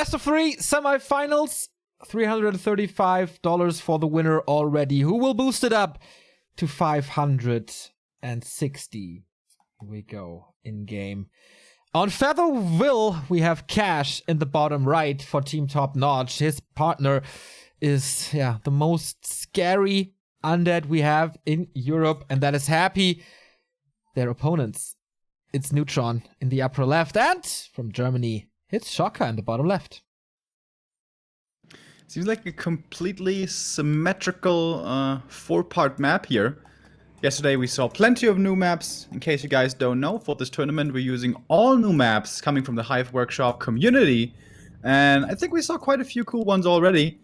Best of 3 semifinals. $335 for the winner already. Who will boost it up to 560? Here we go. In game. On Featherville, we have Cash in the bottom right for Team Top Notch. His partner is, the most scary undead we have in Europe, and that is Happy. Their opponents, it's Neutron in the upper left, and from Germany, it's Shocker in the bottom left. Seems like a completely symmetrical 4-part map here. Yesterday we saw plenty of new maps. In case you guys don't know, for this tournament we're using all new maps coming from the Hive Workshop community. And I think we saw quite a few cool ones already.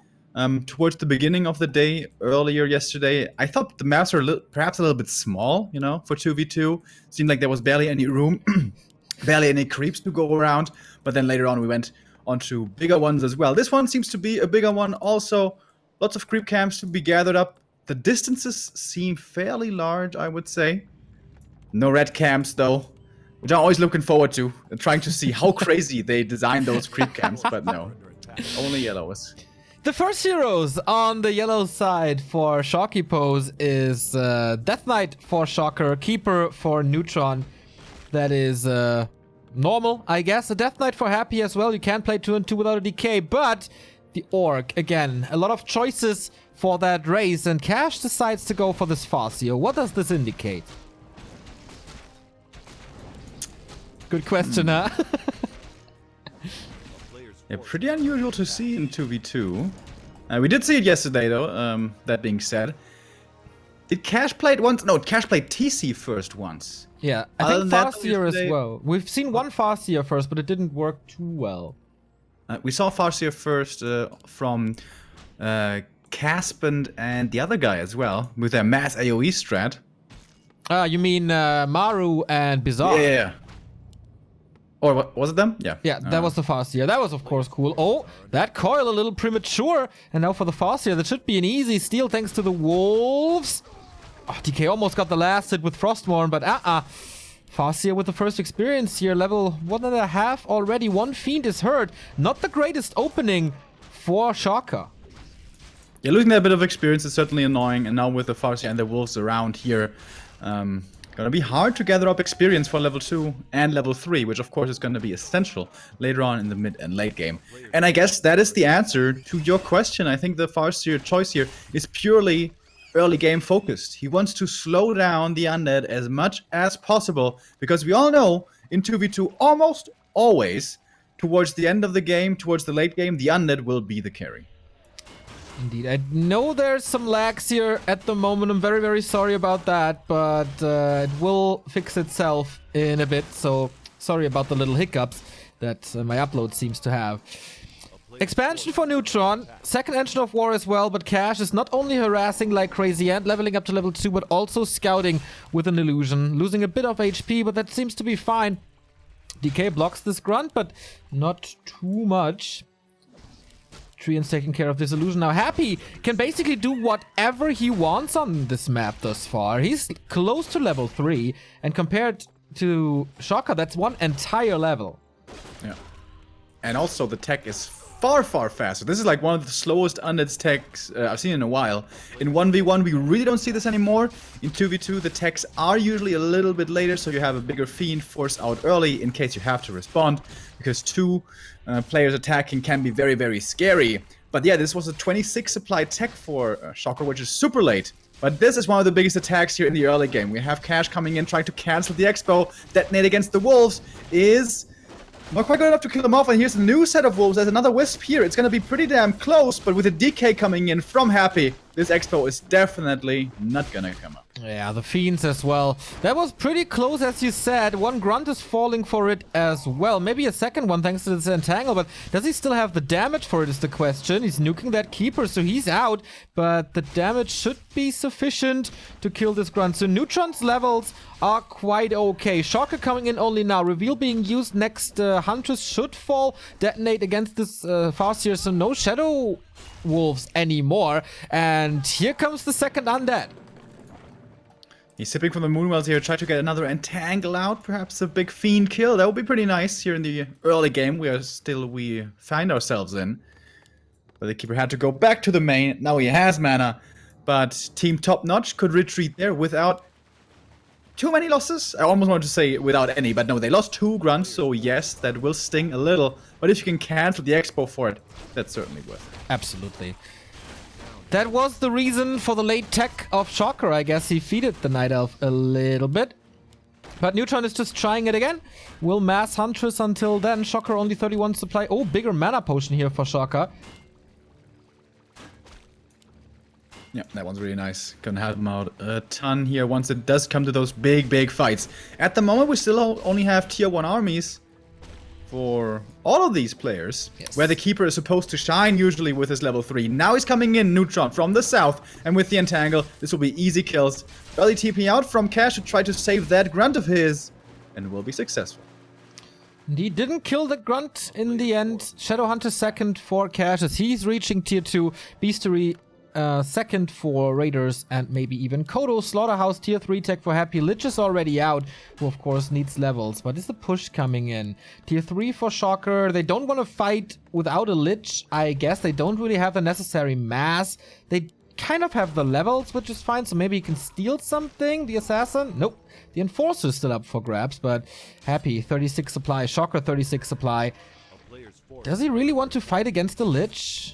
Towards the beginning of the day, earlier yesterday, I thought the maps were perhaps a little bit small, for 2v2. Seemed like there was barely any room, barely any creeps to go around. But then later on we went onto bigger ones as well. This one seems to be a bigger one also. Lots of creep camps to be gathered up. The distances seem fairly large, I would say. No red camps though, which I'm always looking forward to. Trying to see how crazy they designed those creep camps, but no. Only yellows. The first heroes on the yellow side for Shocky Pose is Death Knight for Shocker, Keeper for Neutron. That is normal, I guess. A Death Knight for Happy as well. You can't play 2 and 2 without a decay, but the Orc, again, a lot of choices for that race, and Cash decides to go for this Farseer. What does this indicate? Good question, huh? Yeah, pretty unusual to see in 2v2. We did see it yesterday, though, that being said. Did Cash play it once? No, Cash played TC first once. Yeah, I think Farseer as well. We've seen one Farseer first, but it didn't work too well. We saw Farseer first from Caspand and the other guy as well, with their mass AoE strat. You mean Maru and Bizarre? Yeah. Or what, was it them? Yeah. Yeah, that was the Farseer. That was, of course, cool. Oh, that coil a little premature. And now for the Farseer, that should be an easy steal thanks to the Wolves. Oh, DK almost got the last hit with Frostmourne, but Farseer with the first experience here. Level 1.5 already. One Fiend is hurt. Not the greatest opening for Shocker. Yeah, losing that bit of experience is certainly annoying. And now with the Farseer and the Wolves around here, gonna be hard to gather up experience for level 2 and level 3, which of course is gonna be essential later on in the mid and late game. And I guess that is the answer to your question. I think the Farseer choice here is purely early game focused. He wants to slow down the undead as much as possible, because we all know in 2v2 almost always towards the end of the game, towards the late game, the undead will be the carry. Indeed. I know there's some lags here at the moment. I'm very, very sorry about that, but it will fix itself in a bit. So sorry about the little hiccups that my upload seems to have. Expansion for Neutron, second engine of war as well, but Cash is not only harassing like crazy and leveling up to level 2, but also scouting with an illusion. Losing a bit of HP, but that seems to be fine. DK blocks this grunt, but not too much. Trian's taking care of this illusion. Now Happy can basically do whatever he wants on this map thus far. He's close to level 3, and compared to Shocker, that's one entire level. Yeah. And also the tech is far, far faster. This is like one of the slowest undead techs I've seen in a while. In 1v1, we really don't see this anymore. In 2v2, the techs are usually a little bit later, so you have a bigger Fiend force out early in case you have to respond, because two players attacking can be very, very scary. But yeah, this was a 26 supply tech for Shocker, which is super late. But this is one of the biggest attacks here in the early game. We have Cash coming in, trying to cancel the Expo. Detonate against the Wolves is not quite good enough to kill them off. And here's a new set of Wolves. There's another Wisp here. It's going to be pretty damn close. But with a DK coming in from Happy, this Expo is definitely not going to come up. Yeah, the Fiends as well. That was pretty close, as you said. One Grunt is falling for it as well. Maybe a second one thanks to this Entangle, but does he still have the damage for it is the question. He's nuking that Keeper, so he's out, but the damage should be sufficient to kill this Grunt. So Neutron's levels are quite okay. Shocker coming in only now. Reveal being used next. Huntress should fall. Detonate against this Farseer, so no Shadow Wolves anymore. And here comes the second Undead. He's sipping from the Moonwells here, try to get another Entangle out, perhaps a big Fiend kill. That would be pretty nice here in the early game we find ourselves in. But the keeper had to go back to the main, now he has mana. But Team Top Notch could retreat there without too many losses. I almost wanted to say without any, but no, they lost 2 grunts, so yes, that will sting a little. But if you can cancel the expo for it, that's certainly worth it. Absolutely. That was the reason for the late tech of Shocker. I guess he feeded the Night Elf a little bit. But Neutron is just trying it again. Will mass Huntress until then. Shocker only 31 supply. Oh, bigger mana potion here for Shocker. Yeah, that one's really nice. Gonna help him out a ton here once it does come to those big fights. At the moment, we still only have tier 1 armies for all of these players, yes, where the keeper is supposed to shine usually with his level 3. Now he's coming in, Neutron, from the south, and with the Entangle, this will be easy kills. Early TP out from Cash to try to save that grunt of his, and will be successful. He didn't kill the grunt in the end. Shadowhunter second for Cash as he's reaching tier 2. Beastery second for Raiders, and maybe even Kodo. Slaughterhouse tier 3 tech for Happy. Lich is already out, who of course needs levels, but is the push coming in? Tier 3 for Shocker. They don't want to fight without a Lich, I guess. They don't really have the necessary mass. They kind of have the levels, which is fine, so maybe he can steal something. The Assassin? Nope. The Enforcer is still up for grabs, but Happy 36 supply. Shocker 36 supply. Does he really want to fight against the Lich?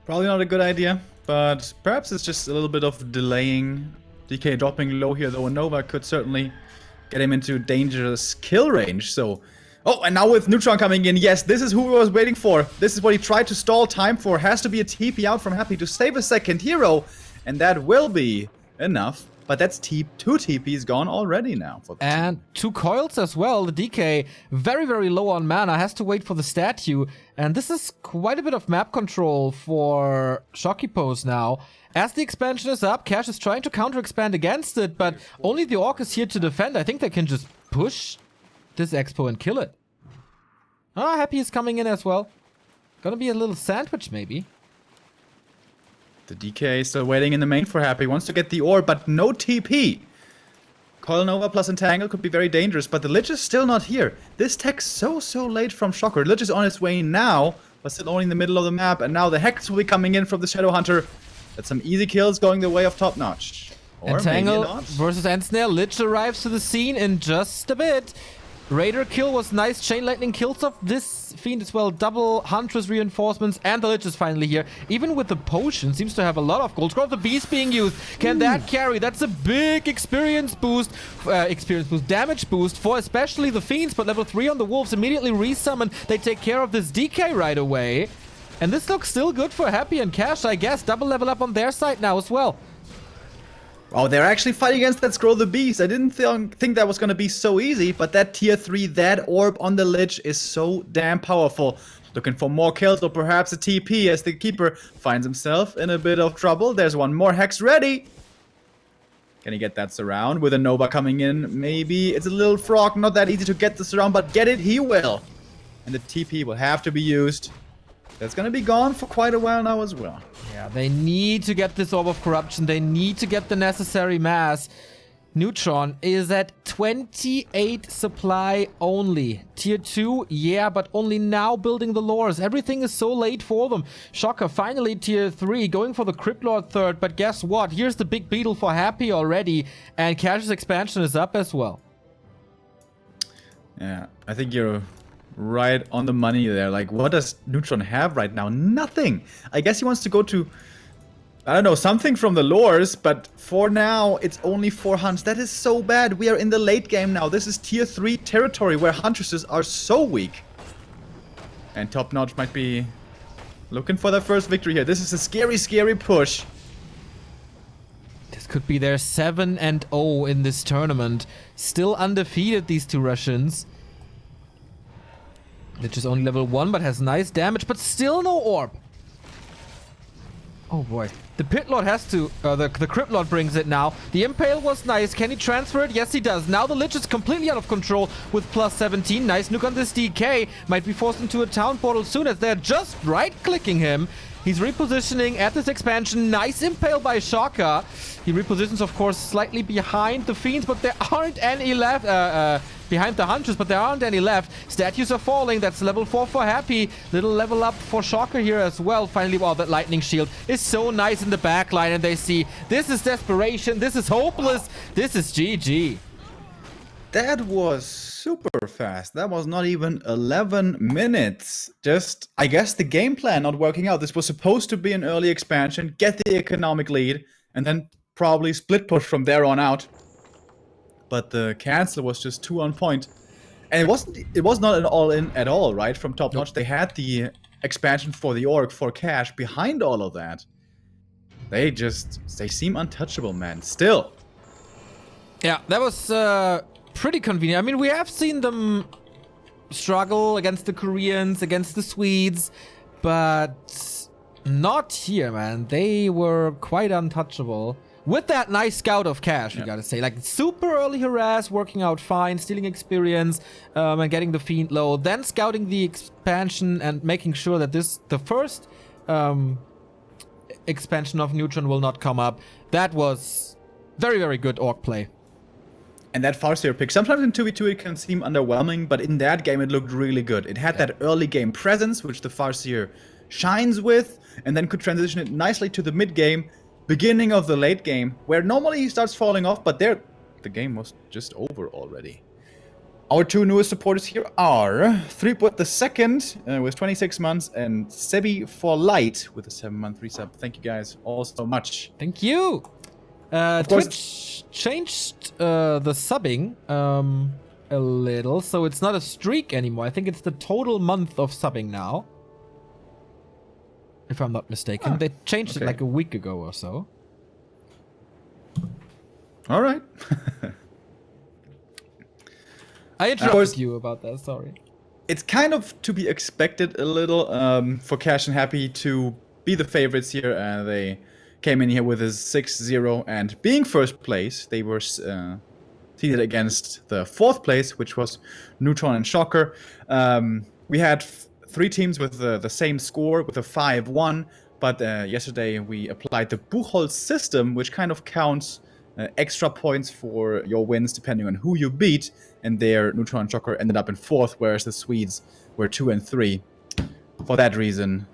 Probably not a good idea, but perhaps it's just a little bit of delaying. DK dropping low here, though a Nova could certainly get him into dangerous kill range. So, oh, and now with Neutron coming in, yes, this is who we was waiting for. This is what he tried to stall time for. Has to be a TP out from Happy to save a second hero, and that will be enough. But that's 2 TPs gone already now. For the and 2 coils as well. The DK very low on mana, has to wait for the statue. And this is quite a bit of map control for Shocky Pose now. As the expansion is up, Cash is trying to counter-expand against it, but only the Orc is here to defend. I think they can just push this Expo and kill it. Ah, Happy is coming in as well. Gonna be a little sandwich maybe. The DK is still waiting in the main for Happy. Wants to get the orb, but no TP. Coil Nova plus Entangle could be very dangerous, but the Lich is still not here. This tech so late from Shocker. Lich is on its way now, but still only in the middle of the map. And now the Hex will be coming in from the Shadowhunter. That's some easy kills going the way of Top Notch. Or Entangle versus Ensnare. Lich arrives to the scene in just a bit. Raider kill was nice. Chain Lightning kills off this Fiend as well. Double Huntress reinforcements, and the Lich is finally here. Even with the potion, seems to have a lot of gold. Scroll of the Beast being used. Can that carry? That's a big experience boost. Damage boost for especially the Fiends, but level 3 on the Wolves immediately resummon. They take care of this DK right away. And this looks still good for Happy and Cash, I guess. Double level up on their side now as well. Oh, they're actually fighting against that Scroll of the Beast. I didn't think that was going to be so easy, but that tier 3, that orb on the Lich is so damn powerful. Looking for more kills or perhaps a TP as the keeper finds himself in a bit of trouble. There's one more Hex ready. Can he get that surround with a Nova coming in? Maybe it's a little frog, not that easy to get the surround, but get it, he will. And the TP will have to be used. That's gonna be gone for quite a while now as well. Yeah, they need to get this Orb of Corruption. They need to get the necessary mass. Neutron is at 28 supply only. Tier 2, yeah, but only now building the lores. Everything is so late for them. Shocker finally tier 3, going for the Crypt Lord third. But guess what? Here's the big beetle for Happy already. And Cash's expansion is up as well. Yeah, I think you're right on the money there. Like, what does Neutron have right now? Nothing. I guess he wants to go to, I don't know, something from the lores, but for now, it's only 4 hunts. That is so bad. We are in the late game now. This is tier 3 territory where Huntresses are so weak. And Top Notch might be looking for their first victory here. This is a scary push. This could be their 7-0 in this tournament. Still undefeated, these 2 Russians. Lich is only level 1, but has nice damage, but still no orb. Oh boy. The Pit Lord has to, the Crypt Lord brings it now. The Impale was nice. Can he transfer it? Yes, he does. Now the Lich is completely out of control with plus 17. Nice nuke on this DK. Might be forced into a town portal soon as they're just right-clicking him. He's repositioning at this expansion. Nice impale by Shaka. He repositions, of course, slightly behind the Fiends, but there aren't any left. Behind the Hunters, but there aren't any left. Statues are falling. That's level 4 for Happy. Little level up for Shocker here as well. Finally, wow, that lightning shield is so nice in the back line, and they see this is desperation. This is hopeless. This is GG. That was super fast. That was not even 11 minutes. Just, I guess, the game plan not working out. This was supposed to be an early expansion, get the economic lead, and then probably split push from there on out. But the cancel was just too on point. And it was not an all-in at all, right? From Top Notch. They had the expansion for the Orc for cash behind all of that. They seem untouchable, man. Still. Yeah, that was pretty convenient. I mean, we have seen them struggle against the Koreans, against the Swedes, but not here, man. They were quite untouchable. With that nice scout of cash, we gotta say. Like, super early harass, working out fine, stealing experience, and getting the Fiend low. Then scouting the expansion and making sure that the first expansion of Neutron will not come up. That was very, very good Orc play. And that Farseer pick, sometimes in 2v2 it can seem underwhelming, but in that game it looked really good. It had that early game presence, which the Farseer shines with, and then could transition it nicely to the mid game. Beginning of the late game, where normally he starts falling off, but the game was just over already. Our two newest supporters here are Threepwood II with 26 months and Sebi for Light with a 7-month resub. Thank you guys all so much. Thank you. Twitch changed the subbing a little, so it's not a streak anymore. I think it's the total month of subbing now. If I'm not mistaken. They changed it like a week ago or so. All right. I interrupted you about that, sorry. It's kind of to be expected a little for Cash and Happy to be the favorites here. They came in here with a 6-0, and being first place, they were seeded against the 4th place, which was Neutron and Shocker. We had 3 teams with the same score, with a 5-1, but yesterday we applied the Buchholz system, which kind of counts extra points for your wins depending on who you beat, and there Neutron and Shocker ended up in 4th, whereas the Swedes were 2 and 3. For that reason,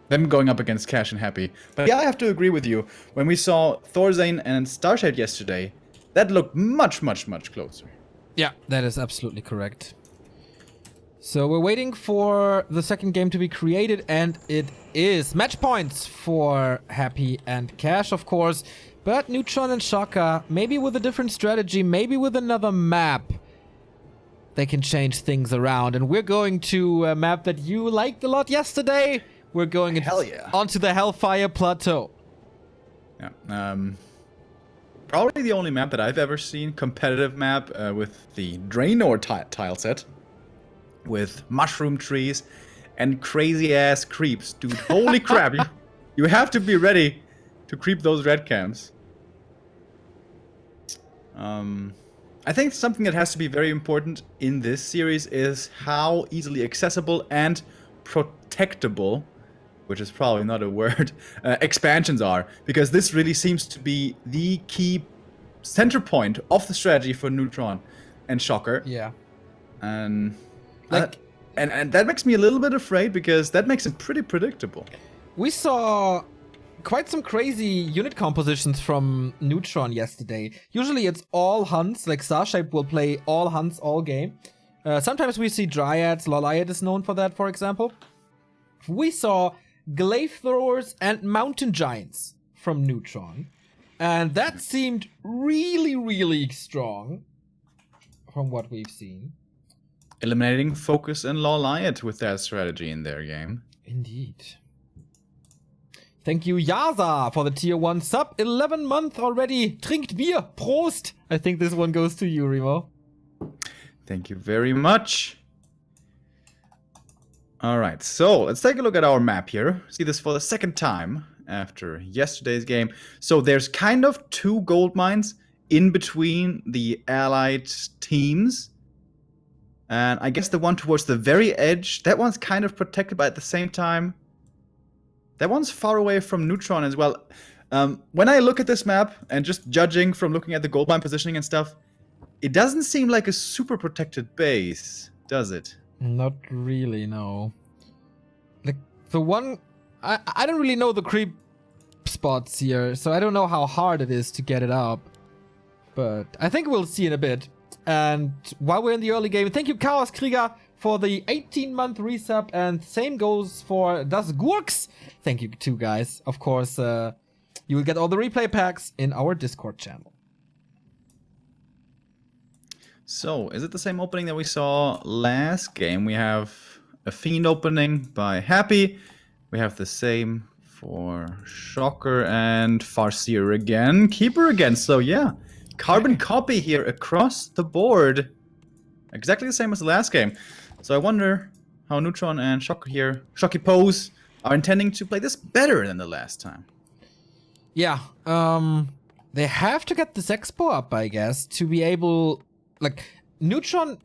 them going up against Cash and Happy. But yeah, I have to agree with you. When we saw Thorzane and Starshade yesterday, that looked much, much, much closer. Yeah, that is absolutely correct. So we're waiting for the second game to be created, and it is. Match points for Happy and Cash, of course. But Neutron and Shaka, maybe with a different strategy, maybe with another map, they can change things around. And we're going to a map that you liked a lot yesterday. We're going onto the Hellfire Plateau. Yeah. Probably the only map that I've ever seen, competitive map, with the Draenor tile set. With mushroom trees and crazy ass creeps. Dude, holy crap. You have to be ready to creep those red camps. I think something that has to be very important in this series is how easily accessible and protectable, which is probably not a word, expansions are. Because this really seems to be the key center point of the strategy for Neutron and Shocker. Yeah. And that makes me a little bit afraid, because that makes it pretty predictable. We saw quite some crazy unit compositions from Neutron yesterday. Usually it's all hunts, like Starshape will play all hunts all game. Sometimes we see Dryads, Loliad is known for that, for example. We saw Glaive Throwers and Mountain Giants from Neutron. And that seemed really, really strong from what we've seen. Eliminating Focus and Loliad with that strategy in their game. Indeed. Thank you, Yaza, for the tier 1 sub. 11 month already. Trinkt Bier. Prost. I think this one goes to you, Remo. Thank you very much. Alright, so let's take a look at our map here. See this for the second time after yesterday's game. So there's kind of 2 gold mines in between the allied teams. And I guess the one towards the very edge, that one's kind of protected, but at the same time, that one's far away from Neutron as well. When I look at this map, and just judging from looking at the goldmine positioning and stuff, it doesn't seem like a super protected base, does it? Not really, no. Like, the one... I don't really know the creep spots here, so I don't know how hard it is to get it up. But I think we'll see in a bit. And while we're in the early game, thank you, Chaos Krieger, for the 18-month resub. And same goes for Das Gurks. Thank you, too, guys. Of course, you will get all the replay packs in our Discord channel. So, is it the same opening that we saw last game? We have a Fiend opening by Happy. We have the same for Shocker and Farseer again. Keeper again. So, yeah. Carbon copy here across the board. Exactly the same as the last game. So I wonder how Neutron and Shocker here, Shocky are intending to play this better than the last time. Yeah, they have to get this expo up, I guess, to be able... Like, Neutron...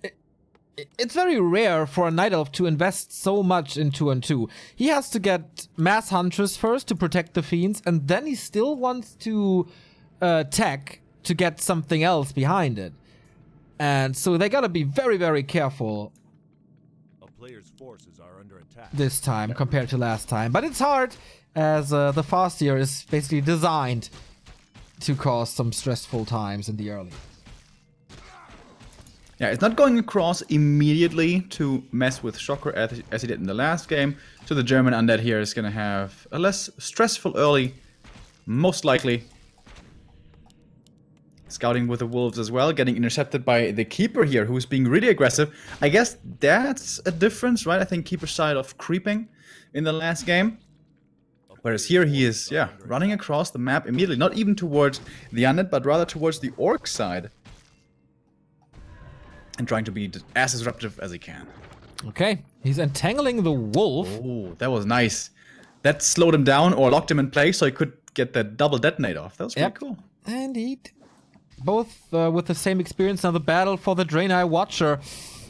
It's very rare for a Night Elf to invest so much in 2-on-2. He has to get Mass Huntress first to protect the Fiends, and then he still wants to tech to get something else behind it. And so they gotta be very, very careful A player's forces are under attack. this time compared to last time. But it's hard, as the Farseer is basically designed to cause some stressful times in the early. Yeah, it's not going across immediately to mess with Shocker as he did in the last game. So the German Undead here is going to have a less stressful early, most likely. Scouting with the Wolves as well, getting intercepted by the Keeper here, who's being really aggressive. I guess that's a difference, right? I think Keeper's side of creeping in the last game. Whereas here he is, yeah, running across the map immediately. Not even towards the Undead, but rather towards the Orc side. And trying to be as disruptive as he can. Okay, he's entangling the Wolf. Oh, that was nice. That slowed him down or locked him in place so he could get that double detonate off. That was pretty cool. Indeed. Both with the same experience. Now the battle for the Draenei Watcher.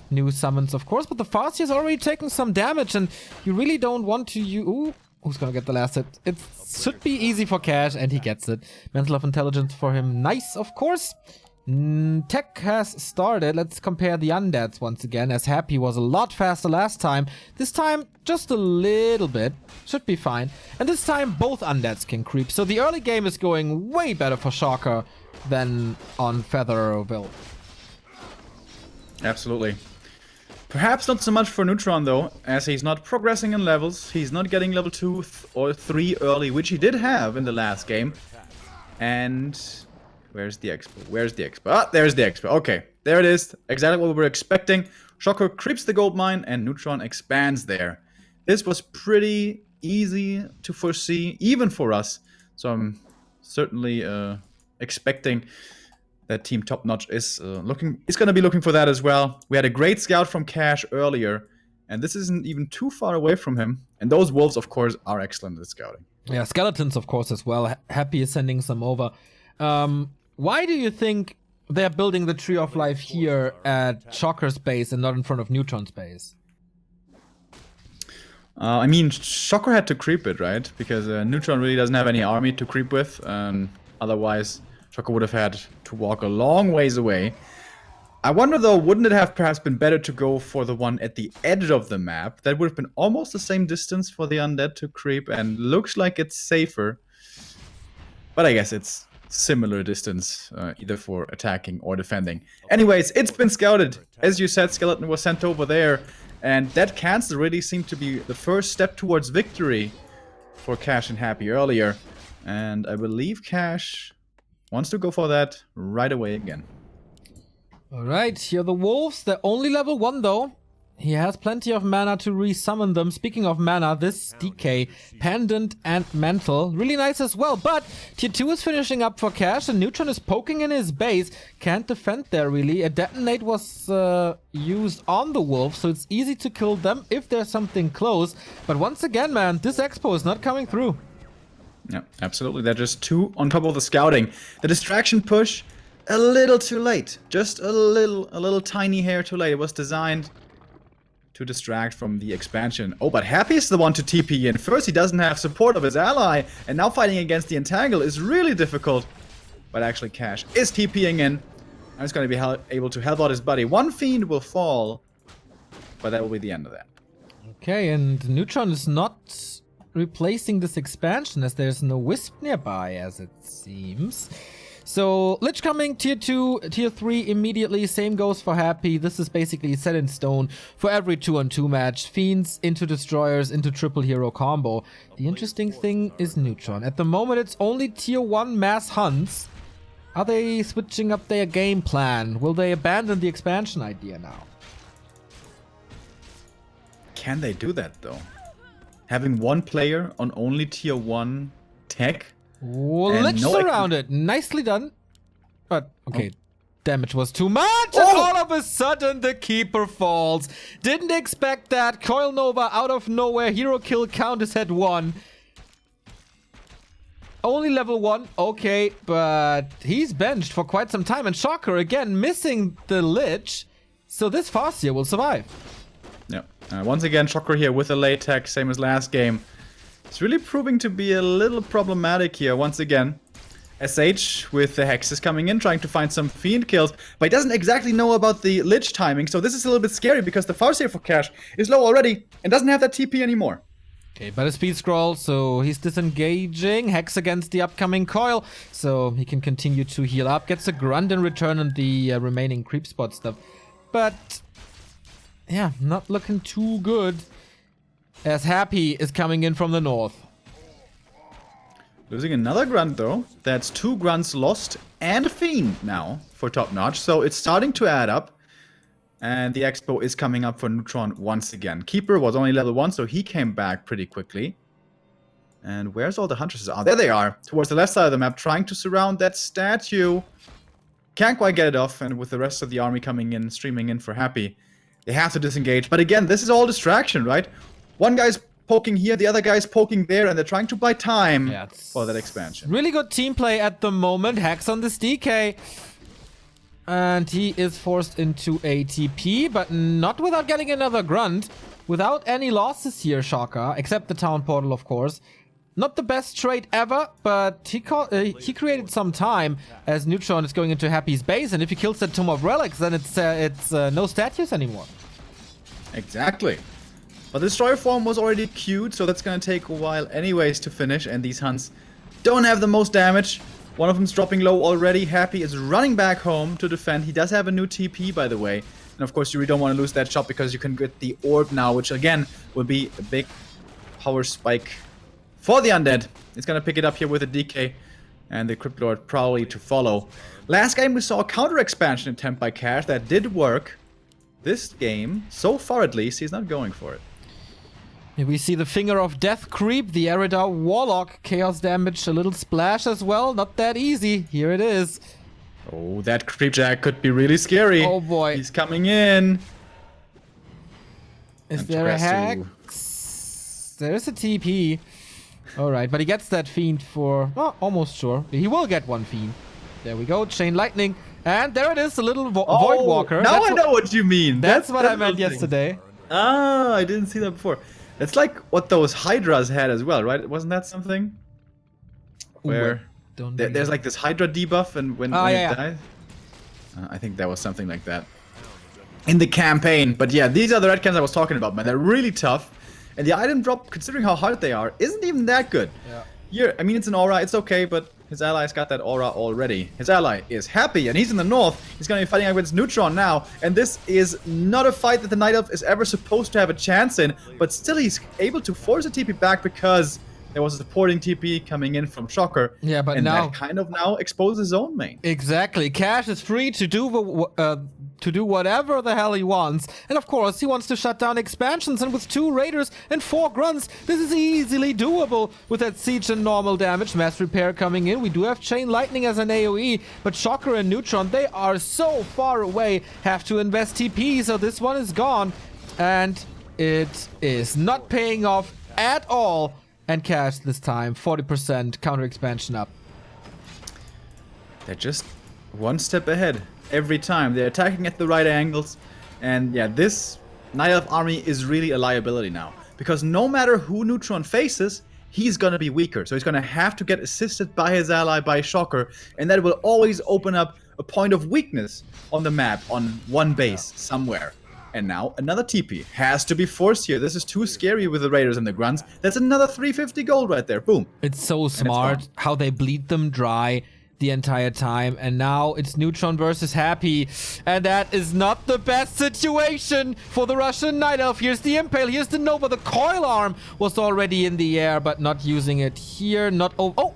New summons, of course, but the Farseer is already taking some damage, and you really don't want to use... Ooh, who's gonna get the last hit? It should be easy for Cash, and he gets it. Mental of Intelligence for him. Nice, of course. Tech has started. Let's compare the Undeads once again, as Happy was a lot faster last time. This time, just a little bit. Should be fine. And this time, both Undeads can creep. So the early game is going way better for Shocker than on Featherville. Absolutely. Perhaps not so much for Neutron, though, as he's not progressing in levels. He's not getting level 2 or 3 early, which he did have in the last game. And... where's the expo? Where's the expo? Ah, there's the expo. Okay, there it is. Exactly what we were expecting. Shocker creeps the gold mine, and Neutron expands there. This was pretty easy to foresee, even for us. So I'm certainly expecting that Team Top Notch is going to be looking for that as well. We had a great scout from Cash earlier, and this isn't even too far away from him. And those wolves, of course, are excellent at scouting. Yeah, skeletons, of course, as well. Happy is sending some over. Why do you think they're building the Tree of Life here at Shocker's base and not in front of Neutron's base? I mean, Shocker had to creep it, right? Because Neutron really doesn't have any army to creep with. Otherwise, Shocker would have had to walk a long ways away. I wonder, though, wouldn't it have perhaps been better to go for the one at the edge of the map? That would have been almost the same distance for the Undead to creep, and looks like it's safer. But I guess it's similar distance, either for attacking or defending. Anyways, it's been scouted. As you said, Skeleton was sent over there. And that cancel really seemed to be the first step towards victory for Cash and Happy earlier. And I believe Cash wants to go for that right away again. Alright, here are the Wolves. They're only level 1 though. He has plenty of mana to resummon them. Speaking of mana, this DK, Pendant and Mantle, really nice as well. But Tier 2 is finishing up for Cash, and Neutron is poking in his base. Can't defend there really. A Detonate was used on the Wolves, so it's easy to kill them if there's something close. But once again, man, this Expo is not coming through. Yeah, absolutely. They're just 2 on top of the scouting. The distraction push a little too late. Just a little tiny hair too late. It was designed to distract from the expansion. Oh, but Happy is the one to TP in. First, he doesn't have support of his ally, and now fighting against the Entangle is really difficult. But actually, Cash is TPing in. And he's going to be able to help out his buddy. One Fiend will fall, but that will be the end of that. Okay, and Neutron is not replacing this expansion as there's no Wisp nearby, as it seems. So, Lich coming tier 2, tier 3 immediately. Same goes for Happy. This is basically set in stone for every 2-on-2 match. Fiends into Destroyers into triple hero combo. The interesting thing is Neutron. At the moment, it's only tier 1 mass hunts. Are they switching up their game plan? Will they abandon the expansion idea now? Can they do that, though? Having one player on only tier 1 tech? Lich no around it. Nicely done. But, okay. Damage was too much, and all of a sudden the Keeper falls. Didn't expect that. Coil Nova out of nowhere. Hero kill count is at 1. Only level 1, okay, but he's benched for quite some time. And Shocker, again, missing the Lich. So this Farseer will survive. Yeah. Once again, Shocker here with a late tech, same as last game. It's really proving to be a little problematic here once again. SH with the Hexes coming in, trying to find some Fiend kills, but he doesn't exactly know about the Lich timing, so this is a little bit scary because the Farseer for Cash is low already and doesn't have that TP anymore. Okay, but a speed scroll, so he's disengaging. Hex against the upcoming Coil, so he can continue to heal up. Gets a Grunt in return on the remaining creep spot stuff. But, yeah, not looking too good. As Happy is coming in from the north. Losing another Grunt though. That's 2 Grunts lost and a Fiend now for top notch. So it's starting to add up. And the Expo is coming up for Neutron once again. Keeper was only level 1, so he came back pretty quickly. And where's all the Huntresses? Oh, there they are. Towards the left side of the map, trying to surround that statue. Can't quite get it off. And with the rest of the army coming in, streaming in for Happy, they have to disengage. But again, this is all distraction, right? One guy's poking here, the other guy's poking there, and they're trying to buy time for that expansion. Really good team play at the moment. Hex on this DK. And he is forced into ATP, but not without getting another Grunt. Without any losses here, Shocker, except the Town Portal, of course. Not the best trade ever, but he created some time as Neutron is going into Happy's base, and if he kills that Tomb of Relics, then it's no statues anymore. Exactly. But the Destroyer form was already queued, so that's going to take a while anyways to finish, and these hunts don't have the most damage. One of them's dropping low already. Happy is running back home to defend. He does have a new TP, by the way. And of course, you really don't want to lose that shot because you can get the orb now, which again will be a big power spike for the Undead. It's going to pick it up here with a DK and the Crypt Lord probably to follow. Last game we saw a counter expansion attempt by Cash that did work. This game, so far at least, he's not going for it. Here we see the Finger of Death creep, the Eridar Warlock, chaos damage, a little splash as well, not that easy. Here it is. Oh, that creep jack could be really scary. Oh boy. He's coming in. Is there a Hex? There's a TP. Alright, but he gets that Fiend for, well, almost sure. He will get one Fiend. There we go, Chain Lightning. And there it is, the little Void Walker. Now I know what you mean. That's what I meant yesterday. Ah, I didn't see that before. It's like what those Hydras had as well, right? Wasn't that something? Where there's like this Hydra debuff and when it dies? I think that was something like that. In the campaign. But yeah, these are the red cans I was talking about, man. They're really tough. And the item drop, considering how hard they are, isn't even that good. Yeah. Here, I mean, it's an aura, it's okay, but his ally's got that aura already. His ally is Happy, and he's in the north. He's going to be fighting against Neutron now, and this is not a fight that the Night Elf is ever supposed to have a chance in, but still he's able to force a TP back because there was a supporting TP coming in from Shocker. Yeah, but and now that kind of now exposes his own main. Exactly. Cash is free to do whatever the hell he wants. And of course, he wants to shut down expansions, and with 2 Raiders and 4 Grunts, this is easily doable with that Siege and normal damage. Mass Repair coming in. We do have Chain Lightning as an AoE, but Shocker and Neutron, they are so far away, have to invest TP, so this one is gone. And it is not paying off at all. And Cash this time, 40% counter expansion up. They're just one step ahead every time. They're attacking at the right angles. And yeah, this Night Elf army is really a liability now. Because no matter who Neutron faces, he's gonna be weaker. So he's gonna have to get assisted by his ally, by Shocker. And that will always open up a point of weakness on the map, on one base somewhere. And now another TP has to be forced here. This is too scary with the Raiders and the Grunts. That's another 350 gold right there. Boom. It's so smart how they bleed them dry the entire time, and now it's Neutron versus Happy, and that is not the best situation for the Russian Night Elf. Here's the Impale, here's the Nova. The coil arm was already in the air, but not using it here.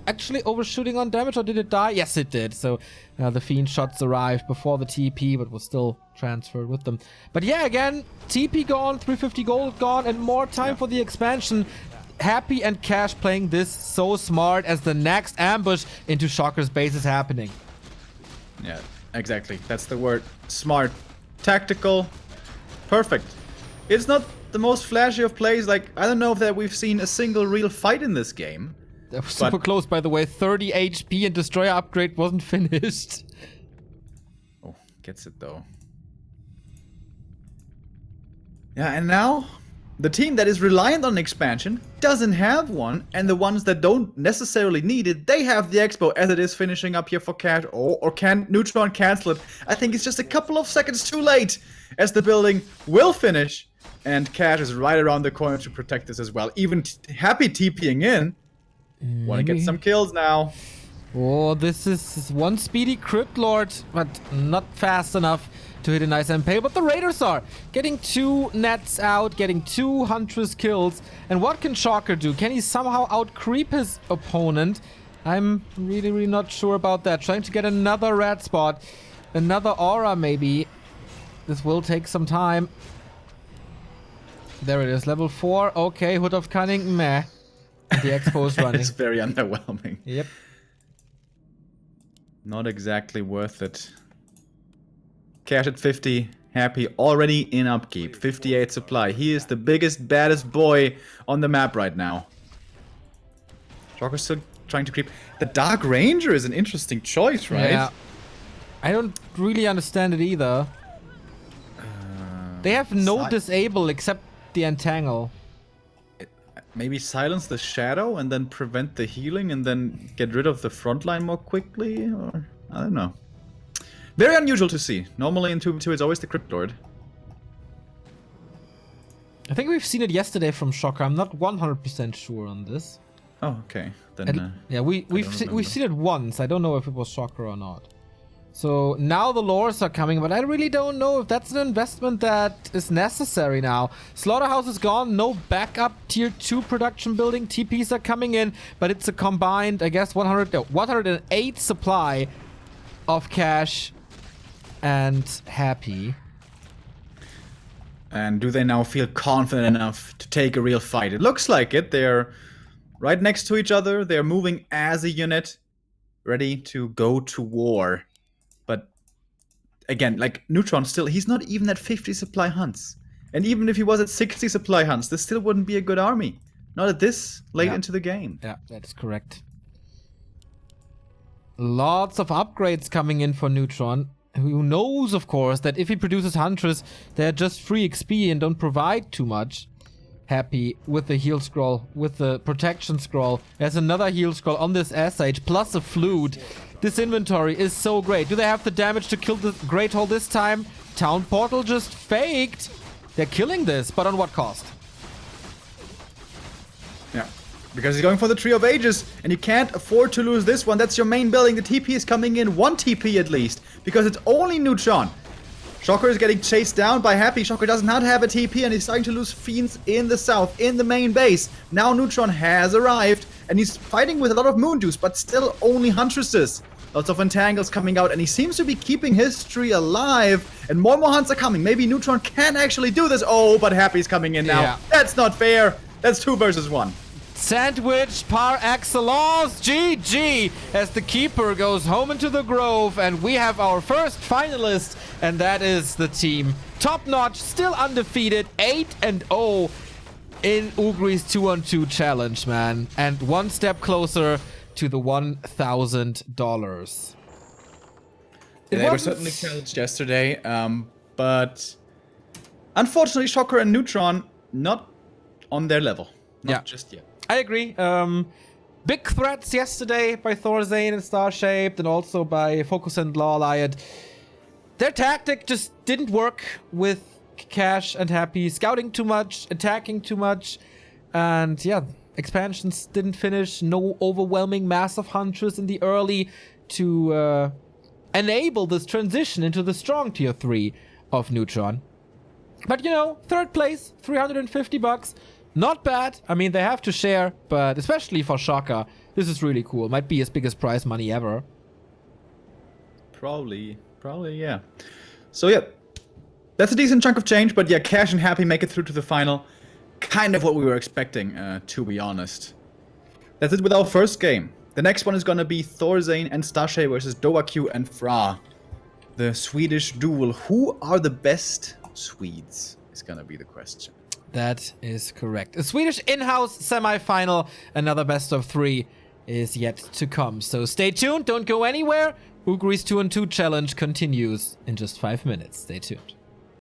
Actually overshooting on damage, or did it die? Yes, it did. So the Fiend shots arrived before the TP, but was still transferred with them. But yeah, again, TP gone, 350 gold gone, and more time for the expansion. Happy and Cash playing this so smart as the next ambush into Shocker's base is happening. Yeah, exactly. That's the word. Smart. Tactical. Perfect. It's not the most flashy of plays. Like, I don't know if that we've seen a single real fight in this game. That was super close, by the way. 30 HP and Destroyer upgrade wasn't finished. Oh, gets it though. Yeah, and now the team that is reliant on expansion doesn't have one, and the ones that don't necessarily need it, they have the Expo as it is finishing up here for Cash. Or can Neutron cancel it? I think it's just a couple of seconds too late as the building will finish, and Cash is right around the corner to protect this as well. Even Happy TPing in. Want to get some kills now. Oh, this is one speedy Crypt Lord, but not fast enough to hit a nice Impale. But the Raiders are getting 2 nets out, getting 2 Huntress kills. And what can Shocker do? Can he somehow out-creep his opponent? I'm really not sure about that. Trying to get another red spot, another aura maybe. This will take some time. There it is, level 4. Okay, Hood of Cunning, meh. The Expo is running. It's very underwhelming. Yep. Not exactly worth it. Cash at 50, Happy already in upkeep. 58 supply. He is the biggest, baddest boy on the map right now. Jocker's still trying to creep. The Dark Ranger is an interesting choice, right? Yeah. I don't really understand it either. They have no disable except the Entangle. Maybe silence the shadow and then prevent the healing and then get rid of the front line more quickly? Or I don't know. Very unusual to see. Normally in 2v2 it's always the Crypt Lord. I think we've seen it yesterday from Shocker. I'm not 100% sure on this. Oh, okay. Then yeah, we've seen it once. I don't know if it was Shocker or not. So now the lores are coming, but I really don't know if that's an investment that is necessary now. Slaughterhouse is gone, no backup tier 2 production building. TPs are coming in, but it's a combined, I guess, 108 supply of Cash and Happy. And do they now feel confident enough to take a real fight? It looks like it. They're right next to each other. They're moving as a unit, ready to go to war. But again, like Neutron still, he's not even at 50 supply hunts. And even if he was at 60 supply hunts, this still wouldn't be a good army. Not at this late into the game. Yeah, that's correct. Lots of upgrades coming in for Neutron. Who knows, of course, that if he produces Huntress, they're just free XP and don't provide too much. Happy with the heal scroll, with the protection scroll. There's another heal scroll on this SH, plus a flute. This inventory is so great. Do they have the damage to kill the Great Hole this time? Town Portal just faked. They're killing this, but on what cost? Yeah, because he's going for the Tree of Ages, and you can't afford to lose this one. That's your main building. The TP is coming in, 1 TP at least, because it's only Neutron. Shocker is getting chased down by Happy. Shocker does not have a TP, and he's starting to lose Fiends in the south, in the main base. Now Neutron has arrived, and he's fighting with a lot of Moondews, but still only Huntresses. Lots of Entangles coming out, and he seems to be keeping his tree alive, and more hunts are coming. Maybe Neutron can actually do this. Oh, but Happy's coming in now. Yeah. That's not fair. That's 2 versus 1. Sandwich par excellence, GG, as the keeper goes home into the grove, and we have our first finalist, and that is the team Top Notch, still undefeated, 8-0 in Ugri's 2-on-2 challenge, man, and 1 step closer to the $1,000. They were certainly challenged yesterday, but unfortunately, Shocker and Neutron not on their level. Not just yet. I agree. Big threats yesterday by Thorzane and Starshaped, and also by Focus and Lawliot. Their tactic just didn't work with Cash and Happy. Scouting too much, attacking too much, and yeah, expansions didn't finish. No overwhelming massive huntress in the early to enable this transition into the strong tier 3 of Neutron. But you know, third place, $350. Not bad. I mean, they have to share, but especially for Shocker, this is really cool. Might be his biggest prize money ever. Probably, yeah. So yeah, that's a decent chunk of change, but yeah, Cash and Happy make it through to the final. Kind of what we were expecting, to be honest. That's it with our first game. The next one is gonna be Thorzane and Starshay versus Dovaque and Fra. The Swedish duel. Who are the best Swedes is gonna be the question. That is correct. A Swedish in-house semi-final. Another best of 3 is yet to come. So stay tuned. Don't go anywhere. Ugri's 2-on-2 challenge continues in just 5 minutes. Stay tuned.